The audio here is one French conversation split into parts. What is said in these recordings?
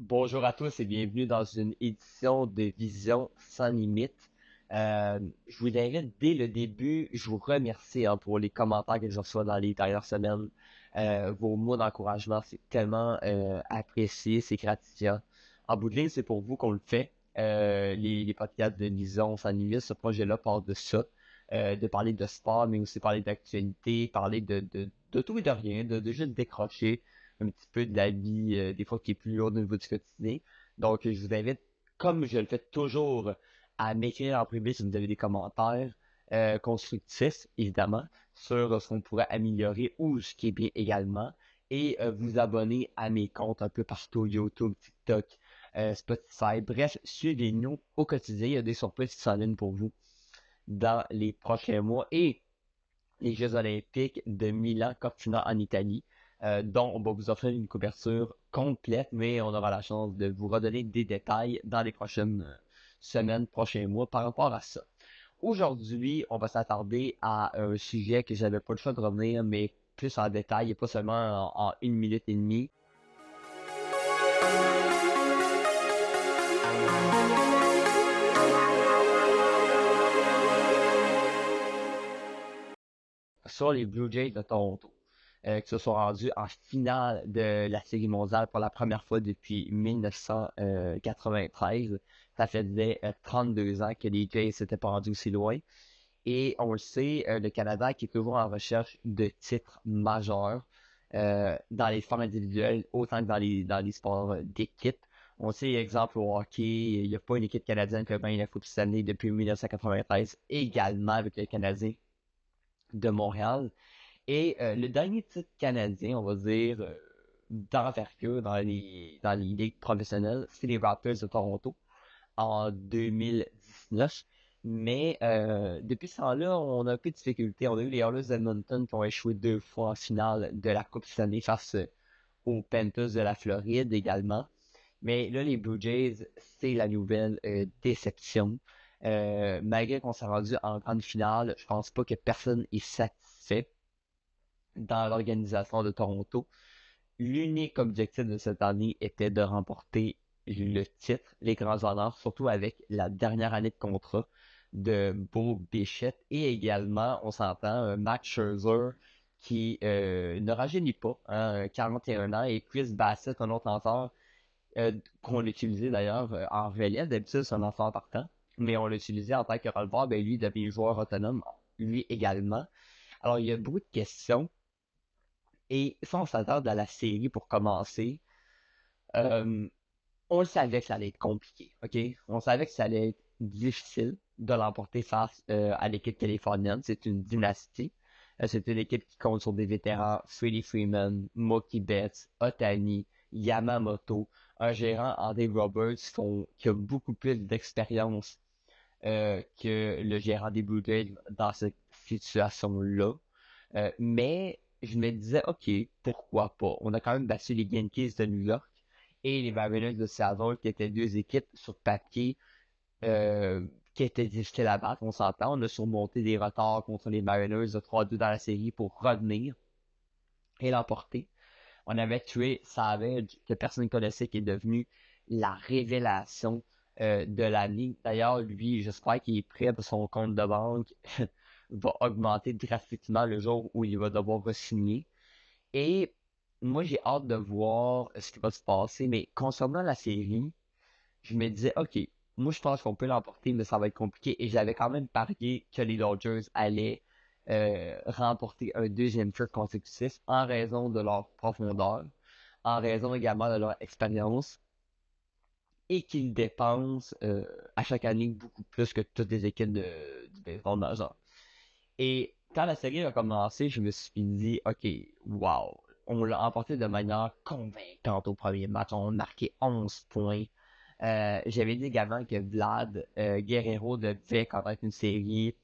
Bonjour à tous et bienvenue dans une édition de Vision sans limite. Je vous invite dès le début, je vous remercie pour les commentaires que je reçois dans les dernières semaines. Vos mots d'encouragement, c'est tellement apprécié, c'est gratifiant. En bout de ligne, c'est pour vous qu'on le fait. Les podcasts de Vision sans limite, ce projet-là part de ça, de parler de sport, mais aussi parler d'actualité, parler de tout et de rien, de juste décrocher un petit peu de la vie, des fois qui est plus lourde au niveau du quotidien. Donc, je vous invite, comme je le fais toujours, à m'écrire en privé si vous avez des commentaires constructifs, évidemment, sur ce qu'on pourrait améliorer ou ce qui est bien également. Et vous abonner à mes comptes un peu partout, YouTube, TikTok, Spotify. Bref, suivez-nous au quotidien. Il y a des surprises qui s'en viennent pour vous dans les prochains mois. Et les Jeux olympiques de Milan Cortina en Italie, dont on va vous offrir une couverture complète, mais on aura la chance de vous redonner des détails dans les prochaines semaines, prochains mois par rapport à ça. Aujourd'hui, on va s'attarder à un sujet que j'avais pas le choix de revenir, mais plus en détail et pas seulement en une minute et demie, sur les Blue Jays de Toronto, qui se sont rendus en finale de la Série mondiale pour la première fois depuis 1993. Ça faisait 32 ans que les Jays s'étaient pas rendus aussi loin. Et on le sait, le Canada qui est toujours en recherche de titres majeurs dans les sports individuels, autant que dans les sports d'équipe. On sait, exemple, au hockey, il n'y a pas une équipe canadienne qui a gagné la Coupe Stanley depuis 1993, également avec le Canadien de Montréal. Et le dernier titre canadien, on va dire, d'envergure dans les ligues professionnelles, c'est les Raptors de Toronto en 2019. Mais depuis ce temps-là, on a un peu de difficulté. On a eu les Oilers d'Edmonton qui ont échoué deux fois en finale de la Coupe Stanley face aux Panthers de la Floride également. Mais là, les Blue Jays, c'est la nouvelle déception. Malgré qu'on s'est rendu en grande finale, je pense pas que personne est satisfait dans l'organisation de Toronto. L'unique objectif de cette année était de remporter le titre, les grands honneurs, surtout avec la dernière année de contrat de Bo Bichette et également, on s'entend, Max Scherzer qui ne rajeunit pas, hein, 41 ans, et Chris Bassett, un autre lanceur qu'on utilisait d'ailleurs en relève, d'habitude c'est un lanceur partant, mais on l'utilisait en tant que releveur, ben lui devient joueur autonome, lui également. Alors il y a beaucoup de questions et si on s'attarde à la série pour commencer, euh, on le savait que ça allait être compliqué, OK? On savait que ça allait être difficile de l'emporter face à l'équipe californienne. C'est une dynastie. C'est une équipe qui compte sur des vétérans, Freddie Freeman, Mookie Betts, Ohtani, Yamamoto, un gérant, Andy Roberts, qui a beaucoup plus d'expérience que le gérant des Blue Jays dans cette situation-là. Mais je me disais, OK, pourquoi pas? On a quand même battu les Yankees de New York et les Mariners de Seattle, qui étaient deux équipes sur papier euh, qui étaient difficiles à battre. On s'entend, on a surmonté des retards contre les Mariners de 3-2 dans la série pour revenir et l'emporter. On avait tué Savage, que personne ne connaissait, qui est devenu la révélation de l'année. D'ailleurs, lui, j'espère qu'il est prêt pour son compte de banque va augmenter drastiquement le jour où il va devoir re-signer. Et moi, j'ai hâte de voir ce qui va se passer. Mais concernant la série, je me disais, OK, moi, je pense qu'on peut l'emporter, mais ça va être compliqué. Et j'avais quand même parié que les Dodgers allaient remporter un deuxième titre consécutif en raison de leur profondeur, en raison également de leur expérience, et qu'ils dépensent à chaque année beaucoup plus que toutes les équipes du baseball majeur. Et quand la série a commencé, je me suis dit, OK, wow, on l'a emporté de manière convaincante au premier match. On a marqué 11 points. J'avais dit également que Vlad Guerrero devait connaître une série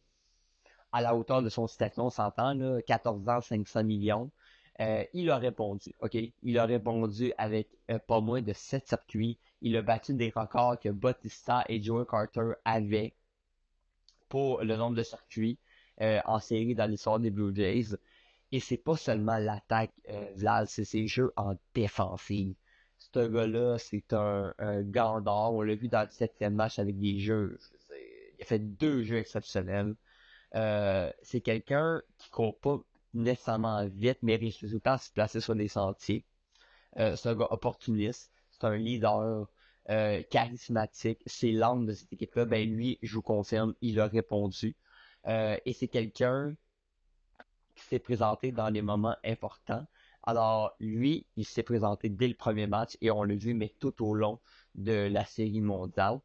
à la hauteur de son statut, on s'entend, là, 14 ans, 500 millions. Il a répondu, OK? Il a répondu avec pas moins de 7 circuits. Il a battu des records que Bautista et Joe Carter avaient pour le nombre de circuits en série dans l'histoire des Blue Jays. Et c'est pas seulement l'attaque, Vlad, c'est ses jeux en défensive. ce gars-là, c'est un gant d'or. On l'a vu dans le septième match avec des jeux. Il a fait 2 jeux exceptionnels. C'est quelqu'un qui court pas nécessairement vite, mais réussit tout le temps à se placer sur des sentiers. C'est un gars opportuniste, c'est un leader charismatique. C'est l'âme de cette équipe-là. Ben lui, je vous confirme, il a répondu. Et c'est quelqu'un qui s'est présenté dans les moments importants. Alors, lui, il s'est présenté dès le premier match et on l'a vu, mais tout au long de la série mondiale.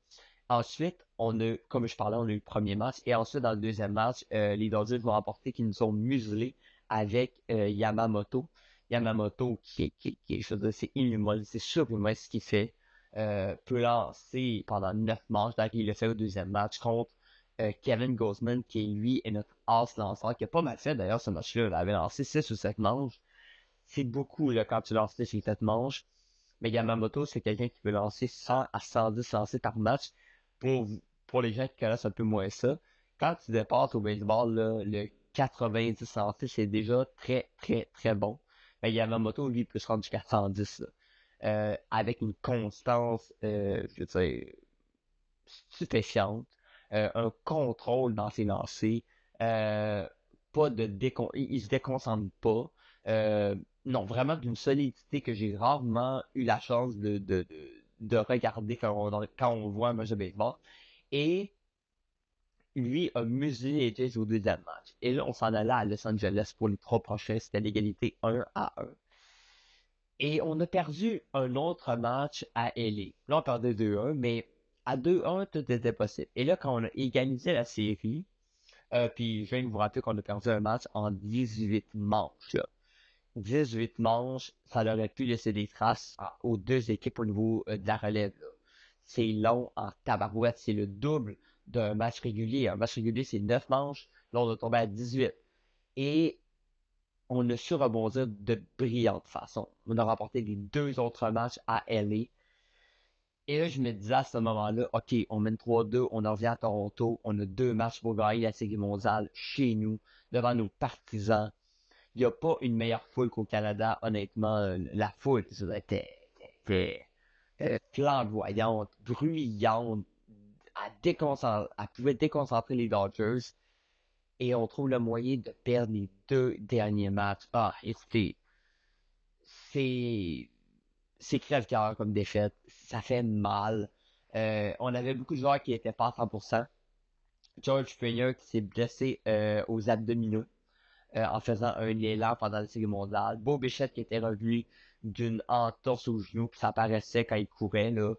Ensuite, comme je parlais, on a eu le premier match. Et ensuite, dans le deuxième match, les Dodgers vont remporter qu'ils nous ont muselés avec Yamamoto. Yamamoto, je veux dire, c'est inhumain, c'est surhumain ce qu'il fait. Peut lancer pendant 9 manches, donc il le fait au deuxième match contre Kevin Gausman, qui lui est notre as lanceur, qui a pas mal fait d'ailleurs ce match-là. Il avait lancé 6 ou 7 manches. C'est beaucoup là, quand tu lances 6 ou 7 manches. Mais Yamamoto, c'est quelqu'un qui peut lancer 100 à 110 lancers par match. Pour, pour les gens qui connaissent un peu moins ça, quand tu dépasses au baseball, là, le 90 lancers, c'est déjà très, très, très bon. Mais Yamamoto, lui, peut se rendre jusqu'à 110. Là. Avec une constance, je veux dire, stupéfiante, un contrôle dans ses lancers, pas de il se déconcentre pas. Non, vraiment d'une solidité que j'ai rarement eu la chance de regarder quand on voit un match de baseball. Et lui a muselé les Jays au deuxième match. Et là, on s'en allait à Los Angeles pour les 3 prochains. C'était l'égalité 1-1. Et on a perdu un autre match à LA. Là, on perdait 2-1, mais à 2-1, tout était possible. Et là, quand on a égalisé la série, puis je viens de vous rappeler qu'on a perdu un match en 18 manches. Là. 18 manches, ça aurait pu laisser des traces aux 2 équipes au niveau de la relève. Là. C'est long en tabarouette, c'est le double d'un match régulier. Un match régulier, c'est 9 manches. Là, on a tombé à 18. Et on a su rebondir de brillante façon. On a remporté les 2 autres matchs à LA. Et là, je me disais à ce moment-là, OK, on mène 3-2, on en revient à Toronto, on a 2 matchs pour gagner la Série mondiale chez nous, devant nos partisans. Il n'y a pas une meilleure foule qu'au Canada, honnêtement. La foule, ça était flamboyante, bruyante, elle pouvait déconcentrer les Dodgers. Et on trouve le moyen de perdre les 2 derniers matchs. Ah, écoutez, c'est c'est crève-cœur comme défaite. Ça fait mal. On avait beaucoup de joueurs qui n'étaient pas à 100%. George Springer qui s'est blessé aux abdominaux en faisant un élan pendant la série mondiale. Beau Bichette qui était revenu d'une entorse au genou, puis ça apparaissait quand il courait. Là.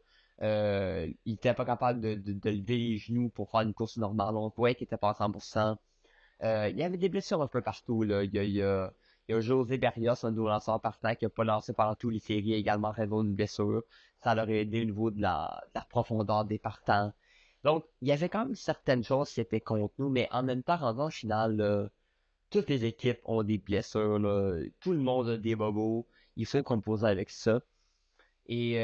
Il était pas capable de lever les genoux pour faire une course normale. On voyait qu'il était pas à 100%. Il y avait des blessures un peu partout. Là. Il y a José Berrios, un nouveau lanceur partant, qui n'a pas lancé pendant toutes les séries, également raison d'une blessure. Ça leur a aidé au niveau de la profondeur des partants. Donc, il y avait quand même certaines choses qui étaient contre nous, mais en même temps, en finale, là, toutes les équipes ont des blessures. Là. Tout le monde a des bobos. Il faut composer avec ça. Et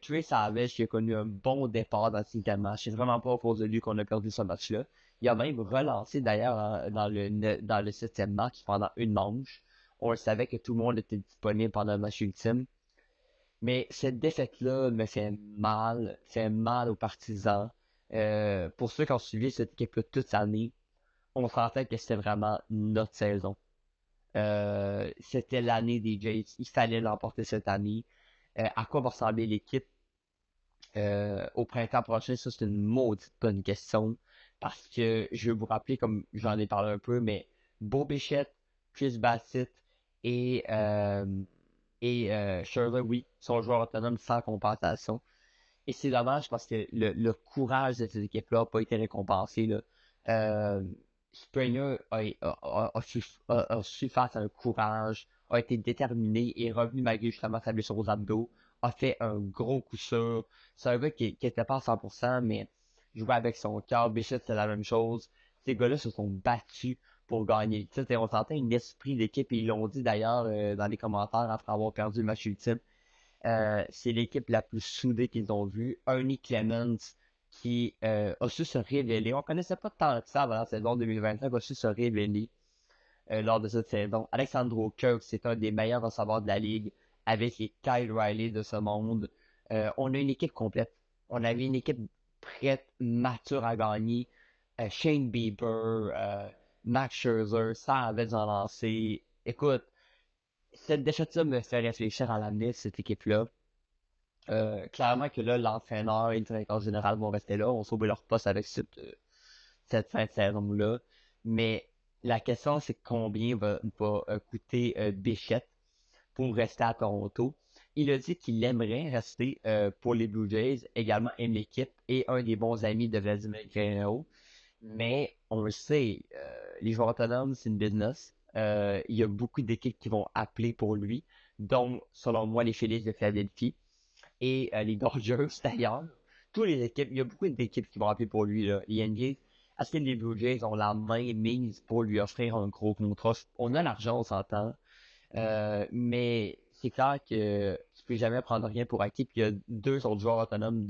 Trey Savage, qui a connu un bon départ dans le cinquième match, c'est vraiment pas à cause de lui qu'on a perdu ce match-là. Il a même relancé d'ailleurs dans le septième match pendant une manche. On le savait que tout le monde était disponible pendant le match ultime. Mais cette défaite-là me fait mal aux partisans. Pour ceux qui ont suivi cette équipe-là toute l'année, on sentait que c'était vraiment notre saison. C'était l'année des Jays. Il fallait l'emporter cette année. À quoi va ressembler l'équipe au printemps prochain? Ça, c'est une maudite bonne question. Parce que je vais vous rappeler, comme j'en ai parlé un peu, mais Beau Bichette, Chris Bassett et, euh, Scherzer, oui, sont joueurs autonomes sans compensation. Et c'est dommage parce que le courage de cette équipe-là n'a pas été récompensé. Là. Euh, Springer a su faire un courage, a été déterminé et est revenu malgré justement sa blessure aux abdos, a fait un gros coup sûr. C'est un gars qui était pas à 100%, mais jouait avec son cœur. Bichette, c'est la même chose. Ces gars-là se sont battus pour gagner le titre et on sentait un esprit d'équipe et ils l'ont dit d'ailleurs dans les commentaires après avoir perdu le match ultime. C'est l'équipe la plus soudée qu'ils ont vue. Ernie Clemens qui a su se révéler. On connaissait pas tant que ça avant la saison 2025, a su se révéler lors de cette saison. Alexandro Kirk, c'est un des meilleurs receveurs de la ligue. avec les Kyle Riley de ce monde. On a une équipe complète. On avait une équipe prête, mature à gagner. Shane Bieber, Max Scherzer, ça avait en lancer. Écoute, cette défaite-là me fait réfléchir à l'avenir de cette équipe-là. Clairement que là, l'entraîneur et le directeur général vont rester là. On sauve leur poste avec cette fin de saison-là. Mais la question, c'est combien va coûter Bichette pour rester à Toronto. Il a dit qu'il aimerait rester pour les Blue Jays, également aime l'équipe et un des bons amis de Vladimir Guerrero. Mais on le sait, les joueurs autonomes, c'est une business. Il y a beaucoup d'équipes qui vont appeler pour lui, dont, selon moi, les Phillies de Philadelphie et les Dodgers d'ailleurs. Toutes les équipes, il y a beaucoup d'équipes qui vont appeler pour lui, là. Les Yankees, est-ce que les Blue Jays ont la main mise pour lui offrir un gros contrat? On a l'argent, on s'entend. Mais c'est clair que tu peux jamais prendre rien pour acquis. Puis il y a deux autres joueurs autonomes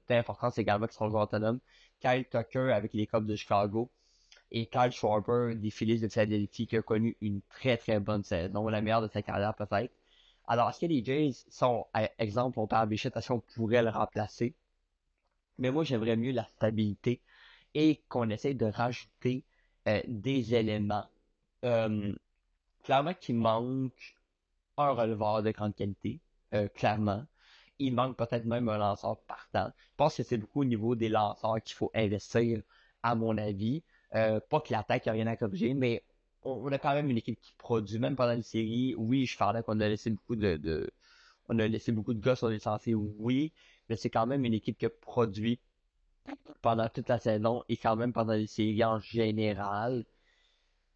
d'importance également qui sont joueurs autonomes. Kyle Tucker avec les Cubs de Chicago et Kyle Schwarber des Phillies de Philadelphie qui a connu une très très bonne saison, la meilleure de sa carrière peut-être. Alors, est-ce que les Jays sont, exemple, on parle Bichette, est-ce qu'on pourrait le remplacer? Mais moi, j'aimerais mieux la stabilité et qu'on essaye de rajouter des éléments. Euh, Clairement qu'il manque un releveur de grande qualité, clairement. Il manque peut-être même un lanceur partant. Je pense que c'est beaucoup au niveau des lanceurs qu'il faut investir, à mon avis. Pas que l'attaque n'a rien à corriger, mais on a quand même une équipe qui produit, même pendant les séries. Oui, je parlais qu'on a laissé beaucoup on a laissé beaucoup de gars sur les sentiers, oui, mais c'est quand même une équipe qui a produit pendant toute la saison et quand même pendant les séries en général.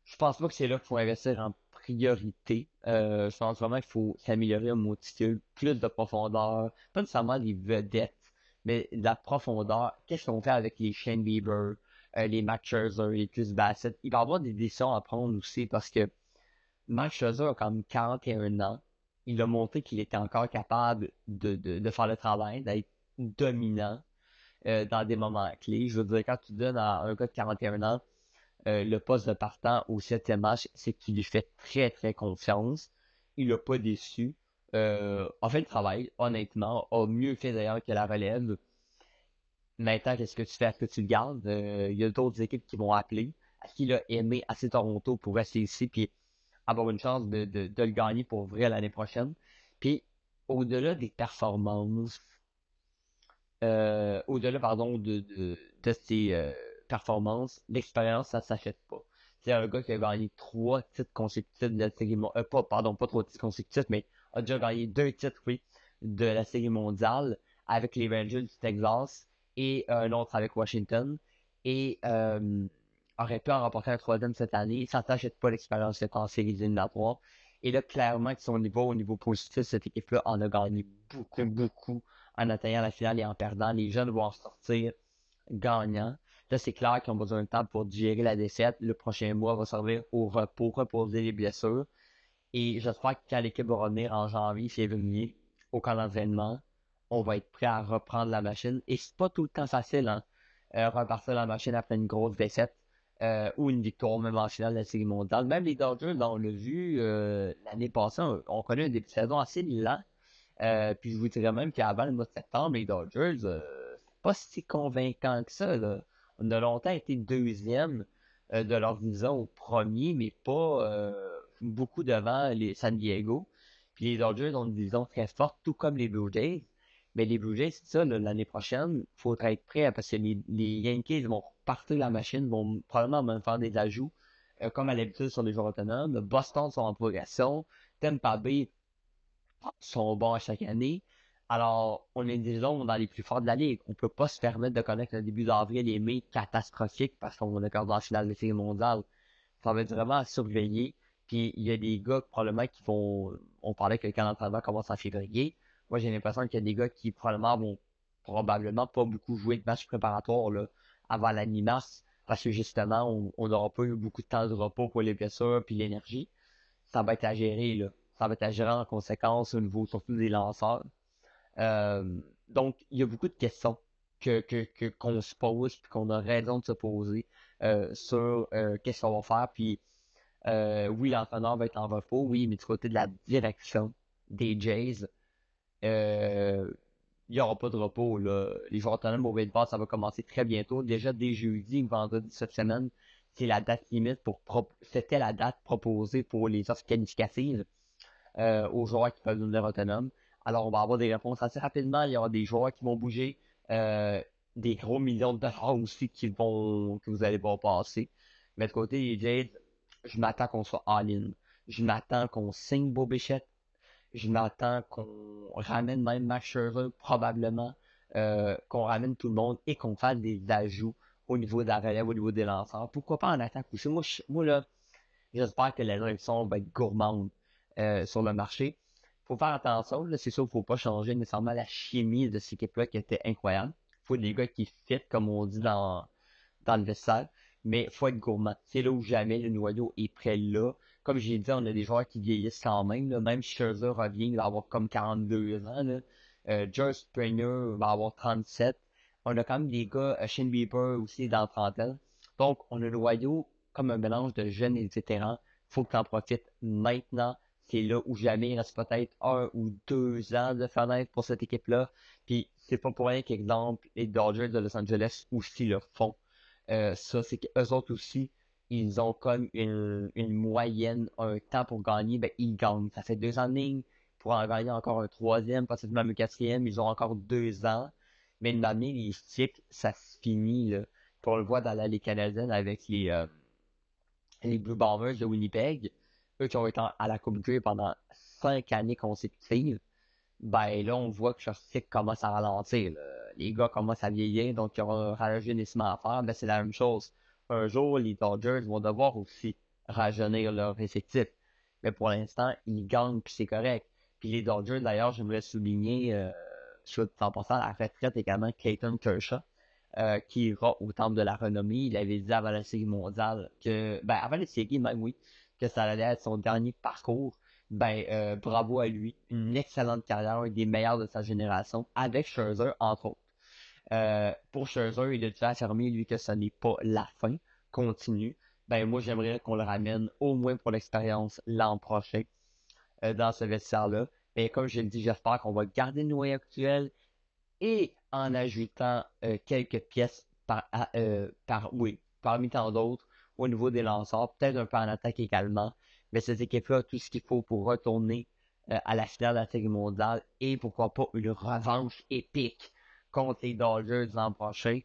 Je pense pas que c'est là qu'il faut investir en priorité. Je pense vraiment qu'il faut s'améliorer au motif, plus de profondeur, pas nécessairement des vedettes, mais de la profondeur. Qu'est-ce qu'on fait avec les Shane Bieber, les Max Scherzer, les Chris Bassett? Il va y avoir des décisions à prendre aussi parce que Max Scherzer a quand même 41 ans. Il a montré qu'il était encore capable de faire le travail, d'être dominant dans des moments clés. Je veux dire, quand tu donnes à un gars de 41 ans le poste de partant au 7e match, c'est que tu lui fais très très confiance. Il l'a pas déçu. A fait le travail, honnêtement. A mieux fait d'ailleurs que la relève. Maintenant, qu'est-ce que tu fais? Est-ce que tu le gardes? Il y a d'autres équipes qui vont appeler. Est-ce qu'il a aimé assez Toronto pour rester ici puis avoir une chance de le gagner pour vrai l'année prochaine? Puis, au-delà des performances, au-delà, pardon, de ses performances, l'expérience, ça s'achète pas. C'est un gars qui a gagné 3 titres consécutifs de la série mondiale. Pas 3 titres consécutifs, mais a déjà gagné 2 titres, oui, de la série mondiale avec les Rangers du Texas et un autre avec Washington. Et aurait pu en remporter un troisième cette année. Ça s'achète pas l'expérience en séries éliminatoires. Et là, clairement, que son niveau, au niveau positif, cette équipe-là en a gagné beaucoup, beaucoup en atteignant la finale et en perdant. Les jeunes vont en sortir gagnants. Là, c'est clair qu'ils ont besoin de temps pour digérer la défaite. Le prochain mois va servir au repos, reposer les blessures. Et j'espère que quand l'équipe va revenir en janvier, février, au camp d'entraînement, on va être prêt à reprendre la machine. Et c'est pas tout le temps facile, hein, repartir la machine après une grosse défaite ou une victoire, même en finale de la Série mondiale. Même les Dodgers, on l'a vu l'année passée, on connaît un début de saison assez lent. Puis je vous dirais même qu'avant le mois de septembre, les Dodgers, c'est pas si convaincant que ça, là. On a longtemps été deuxième de leur division au premier, mais pas beaucoup devant les San Diego. Puis les Dodgers ont une division très forte, tout comme les Blue Jays. Mais les Blue Jays, c'est ça, là, l'année prochaine, il faudra être prêt parce que les Yankees vont partir la machine, vont probablement même faire des ajouts, comme à l'habitude sur les joueurs autonomes. Boston sont en progression. Tampa Bay sont bons à chaque année. Alors, on est disons dans les plus forts de la ligue. On peut pas se permettre de connaître un début d'avril et mai catastrophique parce qu'on est encore dans la finale de série mondiale. Ça va être vraiment à surveiller. Puis il y a des gars probablement qui vont. On parlait que le camp d'entraînement commence en février. Moi, j'ai l'impression qu'il y a des gars qui probablement vont probablement pas beaucoup jouer de matchs préparatoires là, avant la mi-mars. Parce que justement, on n'aura pas eu beaucoup de temps de repos pour les blessures puis l'énergie. Ça va être à gérer, là. Ça va être à gérer en conséquence au niveau surtout des lanceurs. Donc, il y a beaucoup de questions qu'on se pose puis qu'on a raison de se poser sur qu'est-ce qu'on va faire. Puis, oui, l'entraîneur va être en repos, oui, mais du côté de la direction, des Jays, euh, il n'y aura pas de repos, là. Les joueurs autonomes au baseball, ça va commencer très bientôt. Déjà, dès jeudi ou vendredi cette semaine, c'est la date limite c'était la date proposée pour les offres qualificatives aux joueurs qui peuvent devenir autonomes. Alors, on va avoir des réponses assez rapidement. Il y aura des joueurs qui vont bouger, euh, des gros millions de dollars aussi que vous allez voir passer. Mais de côté des Jays, je m'attends qu'on soit all-in. Je m'attends qu'on signe Bo Bichette. Je m'attends qu'on ramène même Max Scherzer, probablement, qu'on ramène tout le monde et qu'on fasse des ajouts au niveau de la relève, au niveau des lanceurs. Pourquoi pas en attaque aussi? Moi là, j'espère que la direction va être gourmande sur le marché. Faut faire attention, là, c'est sûr qu'il ne faut pas changer nécessairement la chimie de cette équipe-là qui était incroyable. Il faut des gars qui fit, comme on dit dans le vestiaire, mais il faut être gourmand. C'est là où jamais le noyau est prêt là. Comme j'ai dit, on a des joueurs qui vieillissent quand même. Là. Même Scherzer revient, il va avoir comme 42 ans. Là. George Springer va avoir 37. On a quand même des gars, Shane Bieber aussi dans la trentaine. Donc, on a le noyau comme un mélange de jeunes et de vétérans. Faut que tu en profites maintenant. C'est là où jamais il reste peut-être 1 ou 2 ans de fenêtre pour cette équipe-là. Puis c'est pas pour rien qu'exemple, les Dodgers de Los Angeles aussi le font. Ça, c'est qu'eux autres aussi, ils ont comme une moyenne, un temps pour gagner, ben ils gagnent. Ça fait 2 ans de ligne, pour en gagner encore un troisième, possiblement un quatrième, ils ont encore 2 ans. Mais une année, les cycles, ça se finit, là. Puis on le voit dans la Ligue canadienne avec les Blue Bombers de Winnipeg, eux qui ont été à la Coupe Grey pendant 5 années consécutives. Ben là, on voit que leur cycle commence à ralentir, là. Les gars commencent à vieillir, donc il y aura un rajeunissement à faire. Ben, c'est la même chose. Un jour, les Dodgers vont devoir aussi rajeunir leur effectif. Mais pour l'instant, ils gagnent, puis c'est correct. Puis les Dodgers, d'ailleurs, j'aimerais souligner, sur 100% à la retraite également, Clayton Kershaw, qui ira au Temple de la Renommée. Il avait dit avant la série mondiale que, ben, avant la série même, oui, que ça allait être son dernier parcours. Ben, bravo à lui. Une excellente carrière, un des meilleurs de sa génération, avec Scherzer, entre autres. Pour Scherzer, il a déjà affirmé, lui, que ce n'est pas la fin. Continue. Ben, moi, j'aimerais qu'on le ramène au moins pour l'expérience l'an prochain dans ce vestiaire-là. Mais comme je l'ai dit, j'espère qu'on va garder le noyau actuel et en ajoutant quelques pièces oui, parmi tant d'autres au niveau des lanceurs, peut-être un peu en attaque également. Mais cette équipe-là a tout ce qu'il faut pour retourner à la finale de la Série mondiale et pourquoi pas une revanche épique contre les Dodgers l'an prochain.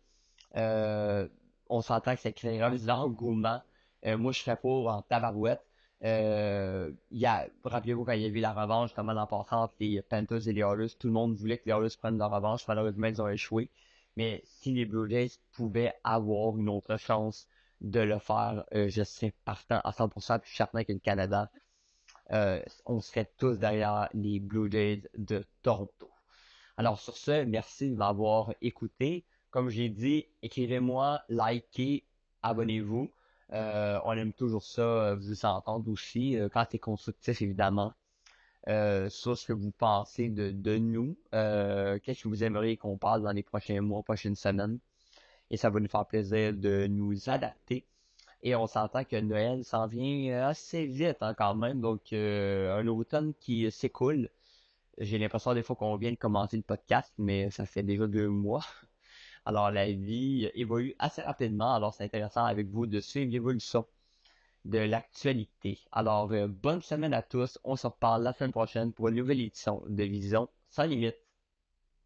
Euh, on s'entend que ça créera de l'engouement. Moi, je serais pour en tabarouette. Rappelez-vous quand il y a eu la revanche, justement, l'an passant entre les Panthers et les Oilers, tout le monde voulait que les Oilers prennent leur revanche. Malheureusement, ils ont échoué. Mais si les Blue Jays pouvaient avoir une autre chance de le faire, je serais partant à 100%. Puis je suis certain que le Canada, on serait tous derrière les Blue Jays de Toronto. Alors sur ce, merci de m'avoir écouté. Comme j'ai dit, écrivez-moi, likez, abonnez-vous. On aime toujours ça, vous entendre aussi, quand c'est constructif évidemment, sur ce que vous pensez de nous. Qu'est-ce que vous aimeriez qu'on parle dans les prochains mois, prochaines semaines. Et ça va nous faire plaisir de nous adapter. Et on s'entend que Noël s'en vient assez vite hein, quand même. Donc un automne qui s'écoule. J'ai l'impression des fois qu'on vient de commencer le podcast, mais ça fait déjà 2 mois. Alors la vie évolue assez rapidement, alors c'est intéressant avec vous de suivre l'évolution de l'actualité. Alors bonne semaine à tous, on se reparle la semaine prochaine pour une nouvelle édition de Vision sans limite.